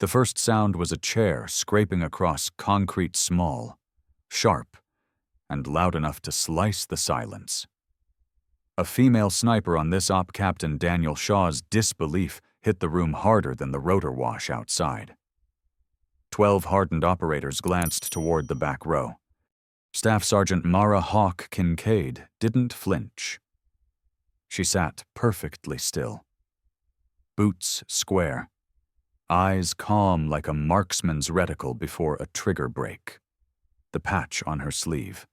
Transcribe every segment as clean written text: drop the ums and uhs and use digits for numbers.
The first sound was a chair scraping across concrete small, sharp, and loud enough to slice the silence. A female sniper on this op Captain Daniel Shaw's disbelief hit the room harder than the rotor wash outside. 12 hardened operators glanced toward the back row. Staff Sergeant Mara Hawke Kincaid didn't flinch. She sat perfectly still. Boots square, eyes calm like a marksman's reticle before a trigger break, the patch on her sleeve.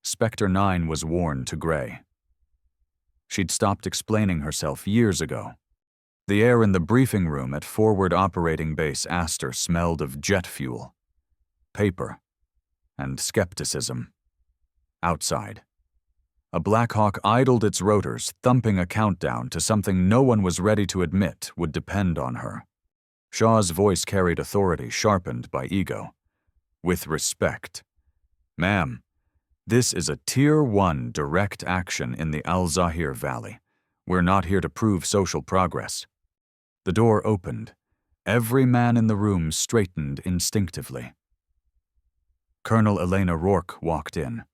Spectre 9 was worn to gray. She'd stopped explaining herself years ago. The air in the briefing room at Forward Operating Base Astor smelled of jet fuel, paper, and skepticism. Outside, a Black Hawk idled its rotors, thumping a countdown to something no one was ready to admit would depend on her. Shaw's voice carried authority sharpened by ego. With respect. Ma'am, this is a Tier 1 direct action in the Al-Zahir Valley. We're not here to prove social progress. The door opened. Every man in the room straightened instinctively. Colonel Elena Rourke walked in.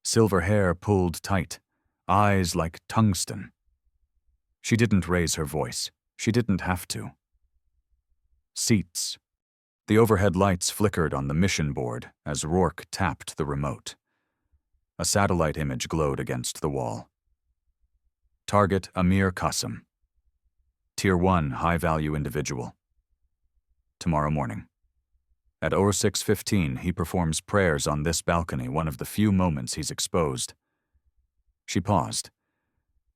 Silver hair pulled tight, eyes like tungsten. She didn't raise her voice. She didn't have to. Seats. The overhead lights flickered on the mission board as Rourke tapped the remote. A satellite image glowed against the wall. Target Amir Qasim. Tier 1 high-value individual. Tomorrow morning. At 06:15, he performs prayers on this balcony, one of the few moments he's exposed. She paused.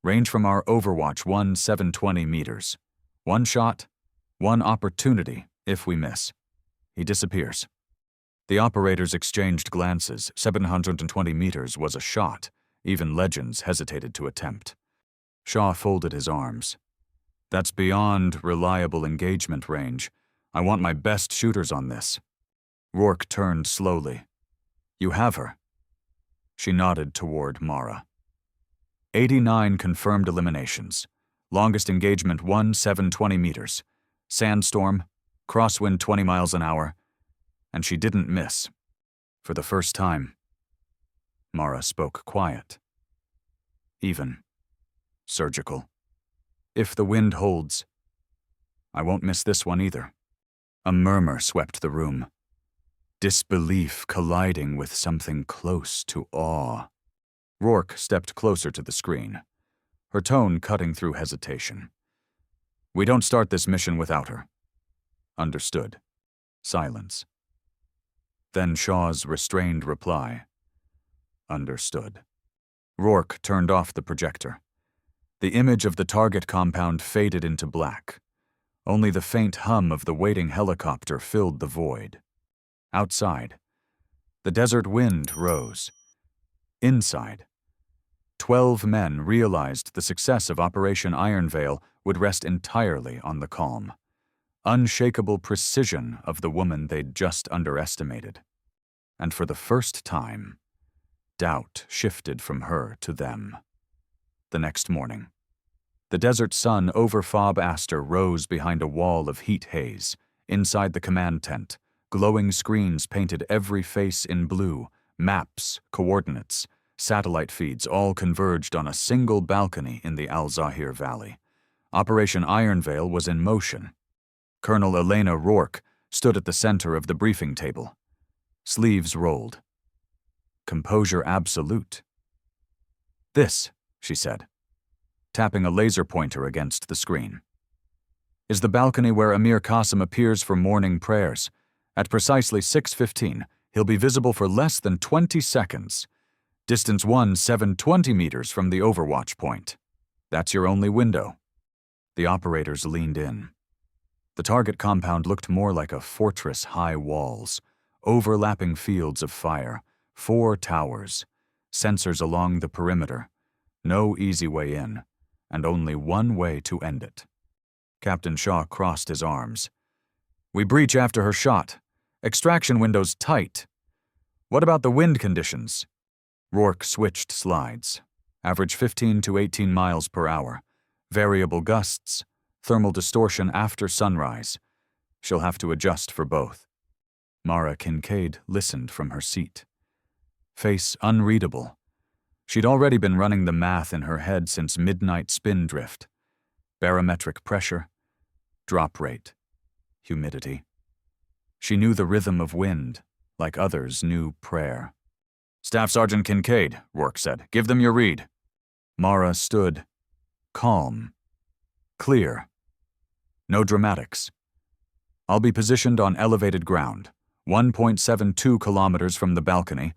Range from our overwatch 720 meters. One shot, one opportunity if we miss. He disappears. The operators exchanged glances. 720 meters was a shot. Even legends hesitated to attempt. Shaw folded his arms. That's beyond reliable engagement range. I want my best shooters on this. Rourke turned slowly. You have her. She nodded toward Mara. 89 confirmed eliminations. Longest engagement 720 meters. Sandstorm, crosswind 20 miles an hour, and she didn't miss. For the first time. Mara spoke quiet. Even. Surgical. If the wind holds, I won't miss this one either. A murmur swept the room. Disbelief colliding with something close to awe. Rourke stepped closer to the screen, her tone cutting through hesitation. We don't start this mission without her. Understood. Silence. Then Shaw's restrained reply. Understood. Rourke turned off the projector. The image of the target compound faded into black. Only the faint hum of the waiting helicopter filled the void. Outside, the desert wind rose. Inside, 12 men realized the success of Operation Ironveil would rest entirely on the calm, unshakable precision of the woman they'd just underestimated. And for the first time, doubt shifted from her to them. The next morning, the desert sun over Fob Astor rose behind a wall of heat haze. Inside the command tent, glowing screens painted every face in blue, maps, coordinates, satellite feeds all converged on a single balcony in the Al-Zahir Valley. Operation Ironveil was in motion. Colonel Elena Rourke stood at the center of the briefing table. Sleeves rolled. Composure absolute. This, she said, tapping a laser pointer against the screen, is the balcony where Amir Qasim appears for morning prayers. At precisely 6:15, he'll be visible for less than 20 seconds. Distance 720 meters from the overwatch point. That's your only window. The operators leaned in. The target compound looked more like a fortress, high walls, overlapping fields of fire, 4 towers, sensors along the perimeter, no easy way in, and only one way to end it. Captain Shaw crossed his arms. We breach after her shot. Extraction windows tight. What about the wind conditions? Rourke switched slides. Average 15 to 18 miles per hour. Variable gusts. Thermal distortion after sunrise. She'll have to adjust for both. Mara Kincaid listened from her seat. Face unreadable. She'd already been running the math in her head since midnight spin drift. Barometric pressure, drop rate, humidity. She knew the rhythm of wind, like others knew prayer. "Staff Sergeant Kincaid," Rourke said. "Give them your read." Mara stood, calm, clear. No dramatics. "I'll be positioned on elevated ground, 1.72 kilometers from the balcony.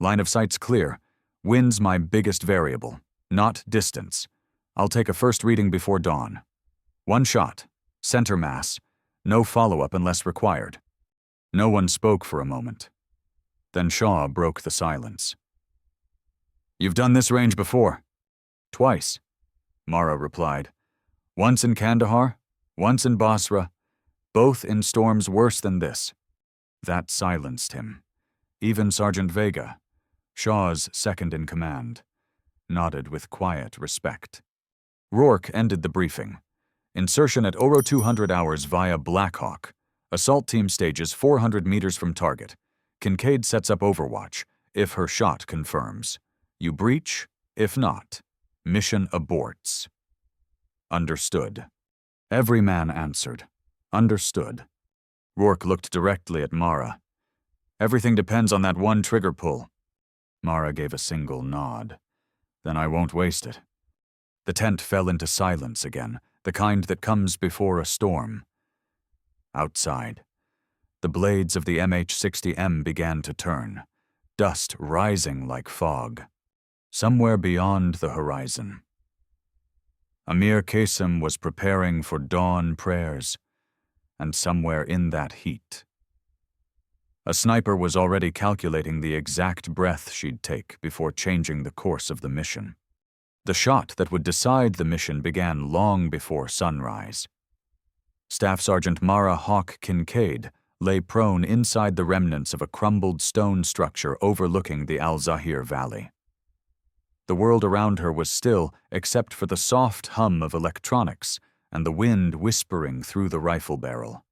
Line of sight's clear. Wind's my biggest variable, not distance. I'll take a first reading before dawn. One shot, center mass, no follow-up unless required." No one spoke for a moment. Then Shaw broke the silence. "You've done this range before?" "Twice," Mara replied. "Once in Kandahar, once in Basra, both in storms worse than this." That silenced him. Even Sergeant Vega, Shaw's second-in-command, nodded with quiet respect. Rourke ended the briefing. Insertion at Oro 200 hours via Black Hawk. Assault team stages 400 meters from target. Kincaid sets up overwatch, if her shot confirms. You breach, if not. Mission aborts. Understood. Every man answered. Understood. Rourke looked directly at Mara. "Everything depends on that one trigger pull." Mara gave a single nod. "Then I won't waste it." The tent fell into silence again, the kind that comes before a storm. Outside, the blades of the MH-60M began to turn, dust rising like fog. Somewhere beyond the horizon, Amir Qasim was preparing for dawn prayers, and somewhere in that heat, a sniper was already calculating the exact breath she'd take before changing the course of the mission. The shot that would decide the mission began long before sunrise. Staff Sergeant Mara Hawke Kincaid lay prone inside the remnants of a crumbled stone structure overlooking the Al-Zahir Valley. The world around her was still, except for the soft hum of electronics and the wind whispering through the rifle barrel.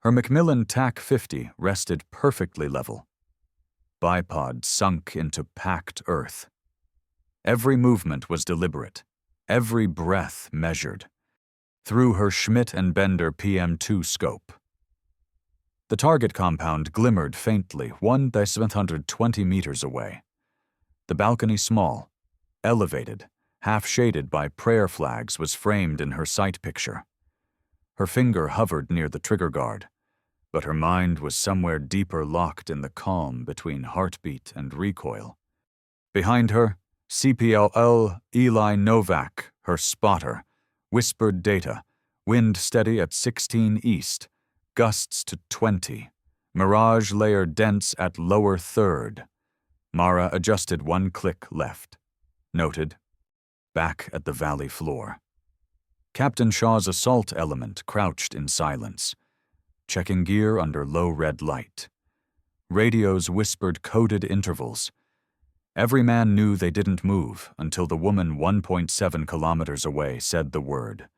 Her Macmillan TAC-50 rested perfectly level. Bipod sunk into packed earth. Every movement was deliberate, every breath measured, through her Schmidt and Bender PM2 scope. The target compound glimmered faintly 1,720 meters away. The balcony small, elevated, half-shaded by prayer flags was framed in her sight picture. Her finger hovered near the trigger guard, but her mind was somewhere deeper locked in the calm between heartbeat and recoil. Behind her, CPLL Eli Novak, her spotter, whispered data, wind steady at 16 east, gusts to 20, mirage layer dense at lower third. Mara adjusted one click left. Noted. Back at the valley floor. Captain Shaw's assault element crouched in silence, checking gear under low red light. Radios whispered coded intervals. Every man knew they didn't move until the woman 1.7 kilometers away said the word.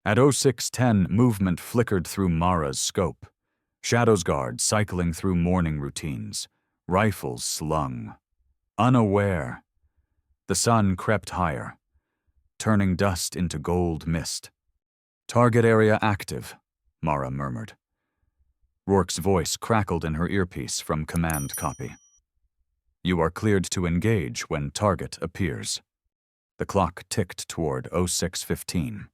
At 0610, movement flickered through Mara's scope. Shadows guard cycling through morning routines. Rifles slung. Unaware. The sun crept higher, turning dust into gold mist. "Target area active," Mara murmured. Rourke's voice crackled in her earpiece from command copy. "You are cleared to engage when target appears." The clock ticked toward 0615.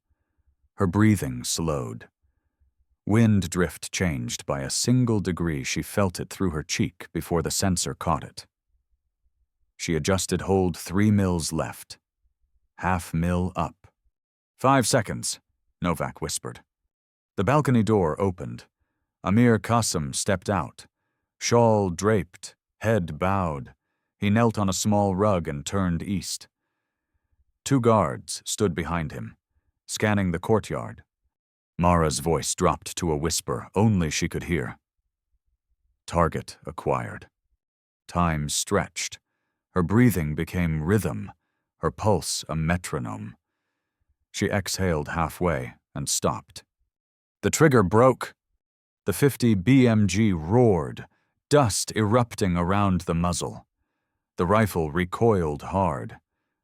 Her breathing slowed. Wind drift changed by a single degree. She felt it through her cheek before the sensor caught it. She adjusted hold 3 mils left. Half mil up. 5 seconds, Novak whispered. The balcony door opened. Amir Qasim stepped out. Shawl draped, head bowed. He knelt on a small rug and turned east. 2 guards stood behind him, scanning the courtyard. Mara's voice dropped to a whisper only she could hear. Target acquired. Time stretched. Her breathing became rhythm, her pulse a metronome. She exhaled halfway and stopped. "The trigger broke," The 50 BMG roared, dust erupting around the muzzle. The rifle recoiled hard,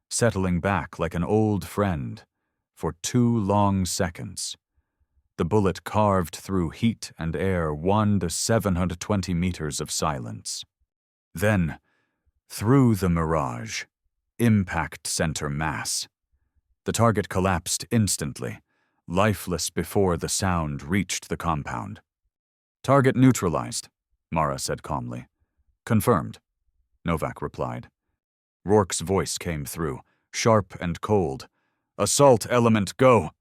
settling back like an old friend for 2 long seconds. The bullet carved through heat and air 1 to 720 meters of silence. Then, through the mirage, impact center mass. The target collapsed instantly, lifeless before the sound reached the compound. "Target neutralized," Mara said calmly. "Confirmed," Novak replied. Rourke's voice came through, sharp and cold. "Assault element, go!"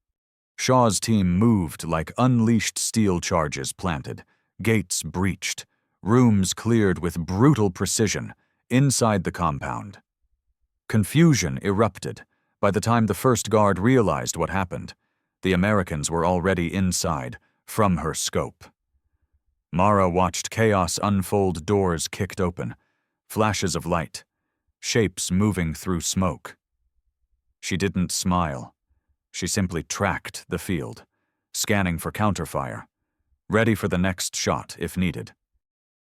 Shaw's team moved like unleashed steel charges planted, gates breached, rooms cleared with brutal precision inside the compound. Confusion erupted. By the time the first guard realized what happened, the Americans were already inside, from her scope. Mara watched chaos unfold, doors kicked open, flashes of light, shapes moving through smoke. She didn't smile. She simply tracked the field, scanning for counterfire, ready for the next shot if needed.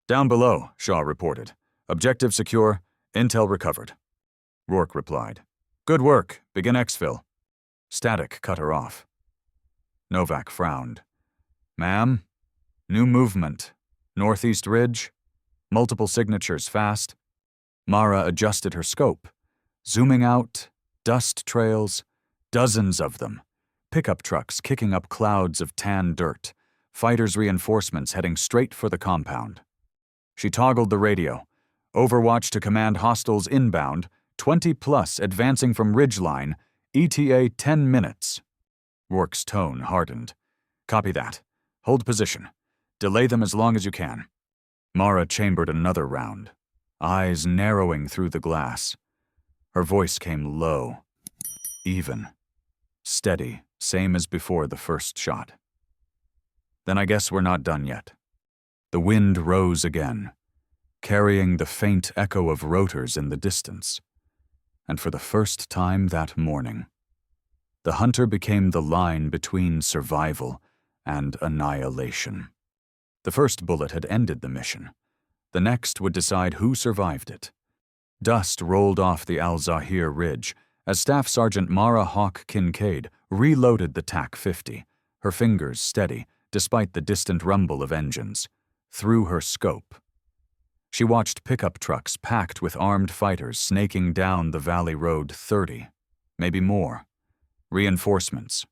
"Down below," Shaw reported. "Objective secure, intel recovered." Rourke replied. "Good work, begin exfil." Static cut her off. Novak frowned. "Ma'am? New movement. Northeast ridge. Multiple signatures fast." Mara adjusted her scope. Zooming out, dust trails, dozens of them. Pickup trucks kicking up clouds of tan dirt. Fighters' reinforcements heading straight for the compound. She toggled the radio. "Overwatch to command hostiles inbound, 20+ advancing from ridgeline, ETA 10 minutes. Rourke's tone hardened. "Copy that. Hold position. Delay them as long as you can." Mara chambered another round, eyes narrowing through the glass. Her voice came low, even, steady, same as before the first shot. "Then I guess we're not done yet." The wind rose again, carrying the faint echo of rotors in the distance. And for the first time that morning, the hunter became the line between survival and annihilation. The first bullet had ended the mission. The next would decide who survived it. Dust rolled off the Al-Zahir Ridge as Staff Sergeant Mara Hawke Kincaid reloaded the TAC-50, her fingers steady despite the distant rumble of engines, through her scope. She watched pickup trucks packed with armed fighters snaking down the Valley Road 30, maybe more. Reinforcements.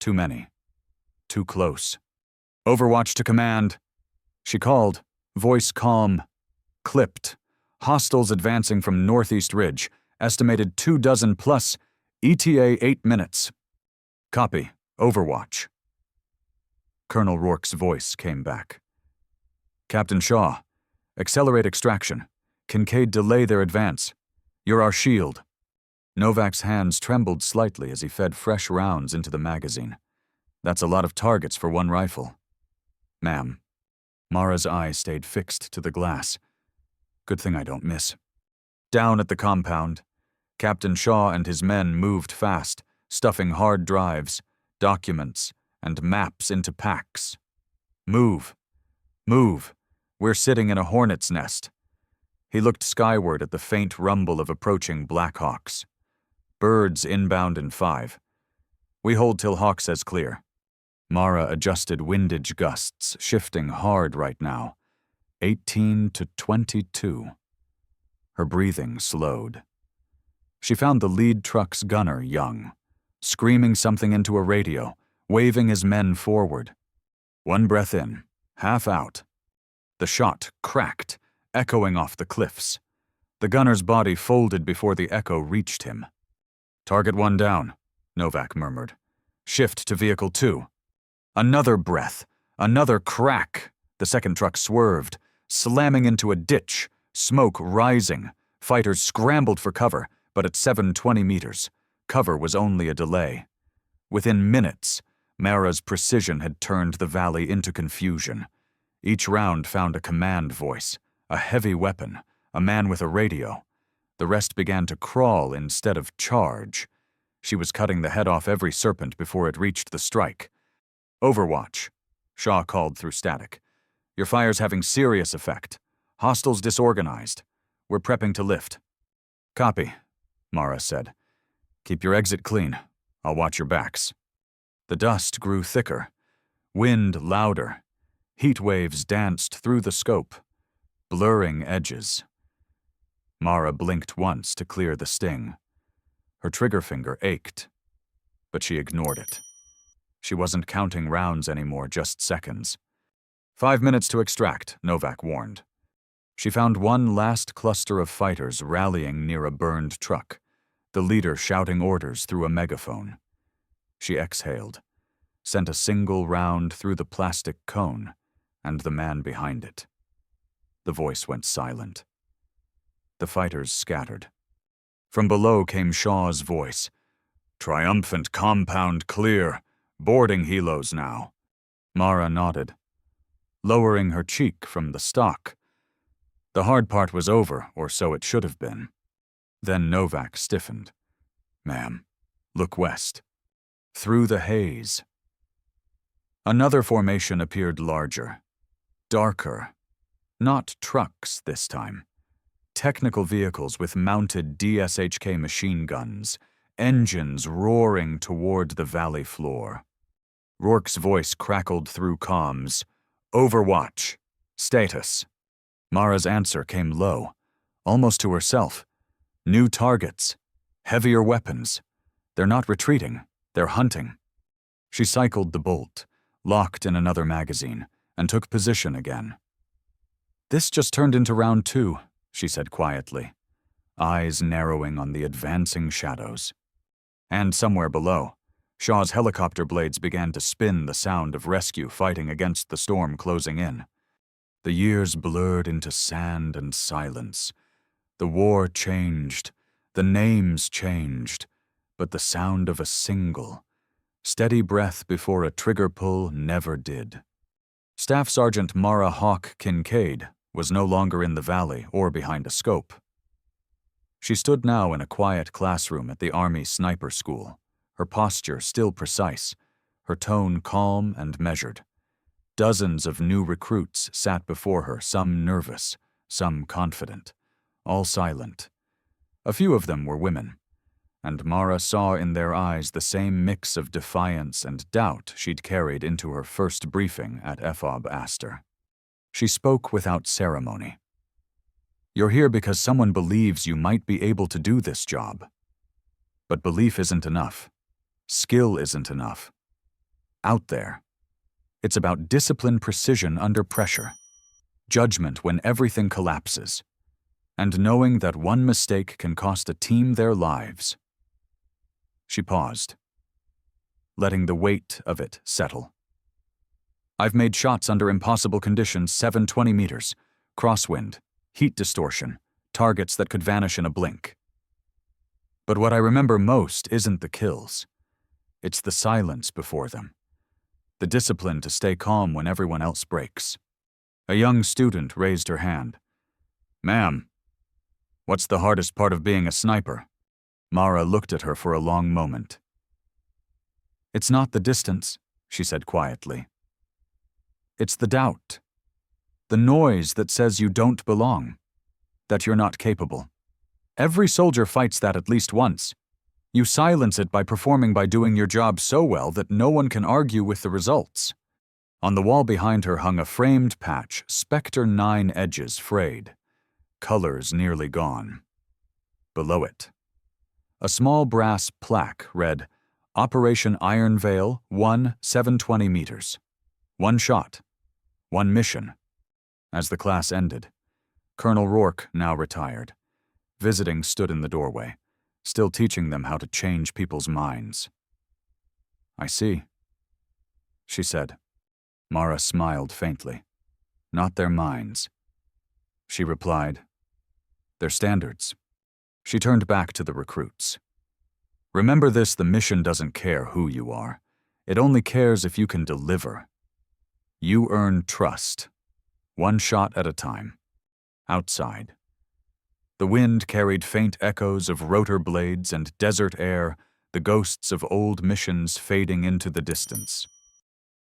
Too many. Too close. "Overwatch to command." She called, voice calm, clipped. "Hostiles advancing from Northeast Ridge, estimated 24+, ETA 8 minutes. Copy, Overwatch." Colonel Rourke's voice came back. "Captain Shaw, accelerate extraction. Kincaid, delay their advance. You're our shield." Novak's hands trembled slightly as he fed fresh rounds into the magazine. "That's a lot of targets for one rifle." "Ma'am." Mara's eye stayed fixed to the glass. "Good thing I don't miss." Down at the compound, Captain Shaw and his men moved fast, stuffing hard drives, documents, and maps into packs. "Move. Move. We're sitting in a hornet's nest." He looked skyward at the faint rumble of approaching Blackhawks. "Birds inbound in 5. We hold till Hawke says clear." Mara adjusted windage gusts, shifting hard right now. 18 to 22. Her breathing slowed. She found the lead truck's gunner young, screaming something into a radio, waving his men forward. One breath in, half out. The shot cracked, echoing off the cliffs. The gunner's body folded before the echo reached him. "Target 1 down," Novak murmured. "Shift to vehicle 2. Another breath, another crack. The second truck swerved, slamming into a ditch, smoke rising. Fighters scrambled for cover, but at 720 meters, cover was only a delay. Within minutes, Mara's precision had turned the valley into confusion. Each round found a command voice, a heavy weapon, a man with a radio. The rest began to crawl instead of charge. She was cutting the head off every serpent before it reached the strike. "Overwatch. Shaw called through static. "Your fire's having serious effect. Hostiles disorganized. We're prepping to lift." "Copy," Mara said. "Keep your exit clean. I'll watch your backs." The dust grew thicker. Wind louder. Heat waves danced through the scope, blurring edges. Mara blinked once to clear the sting. Her trigger finger ached, but she ignored it. She wasn't counting rounds anymore, just seconds. 5 minutes to extract, Novak warned. She found one last cluster of fighters rallying near a burned truck, the leader shouting orders through a megaphone. She exhaled, sent a single round through the plastic cone and the man behind it. The voice went silent. The fighters scattered. From below came Shaw's voice. "Triumphant compound clear. Boarding helos now." Mara nodded, lowering her cheek from the stock. The hard part was over, or so it should have been. Then Novak stiffened. "Ma'am, look west." Through the haze. Another formation appeared larger, darker. Not trucks this time. Technical vehicles with mounted DSHK machine guns, engines roaring toward the valley floor. Rourke's voice crackled through comms. "Overwatch. Status." Mara's answer came low, almost to herself. "New targets. Heavier weapons. They're not retreating. They're hunting." She cycled the bolt, locked in another magazine, and took position again. "This just turned into round 2, she said quietly, eyes narrowing on the advancing shadows. And somewhere below, Shaw's helicopter blades began to spin, the sound of rescue fighting against the storm closing in. The years blurred into sand and silence. The war changed, the names changed, but the sound of a single, steady breath before a trigger pull never did. Staff Sergeant Mara Hawke Kincaid was no longer in the valley or behind a scope. She stood now in a quiet classroom at the Army Sniper School, her posture still precise, her tone calm and measured. Dozens of new recruits sat before her, some nervous, some confident, all silent. A few of them were women, and Mara saw in their eyes the same mix of defiance and doubt she'd carried into her first briefing at FOB Astor. She spoke without ceremony. "You're here because someone believes you might be able to do this job. But belief isn't enough. Skill isn't enough. Out there, it's about discipline, precision under pressure, judgment when everything collapses, and knowing that one mistake can cost a team their lives." She paused, letting the weight of it settle. "I've made shots under impossible conditions 720 meters, crosswind, heat distortion, targets that could vanish in a blink. But what I remember most isn't the kills. It's the silence before them. The discipline to stay calm when everyone else breaks." A young student raised her hand. "Ma'am, what's the hardest part of being a sniper?" Mara looked at her for a long moment. "It's not the distance," she said quietly. "It's the doubt. The noise that says you don't belong, that you're not capable. Every soldier fights that at least once. You silence it by performing, by doing your job so well that no one can argue with the results." On the wall behind her hung a framed patch, Spectre 9 edges frayed, colors nearly gone. Below it, a small brass plaque read, "Operation Ironveil, 720 meters. One shot. One mission." As the class ended, Colonel Rourke, now retired, visiting, stood in the doorway, still teaching them how to change people's minds. "I see," she said. Mara smiled faintly. "Not their minds." She replied, "Their standards." She turned back to the recruits. "Remember this, the mission doesn't care who you are. It only cares if you can deliver. You earn trust, one shot at a time. Outside, the wind carried faint echoes of rotor blades and desert air, the ghosts of old missions fading into the distance.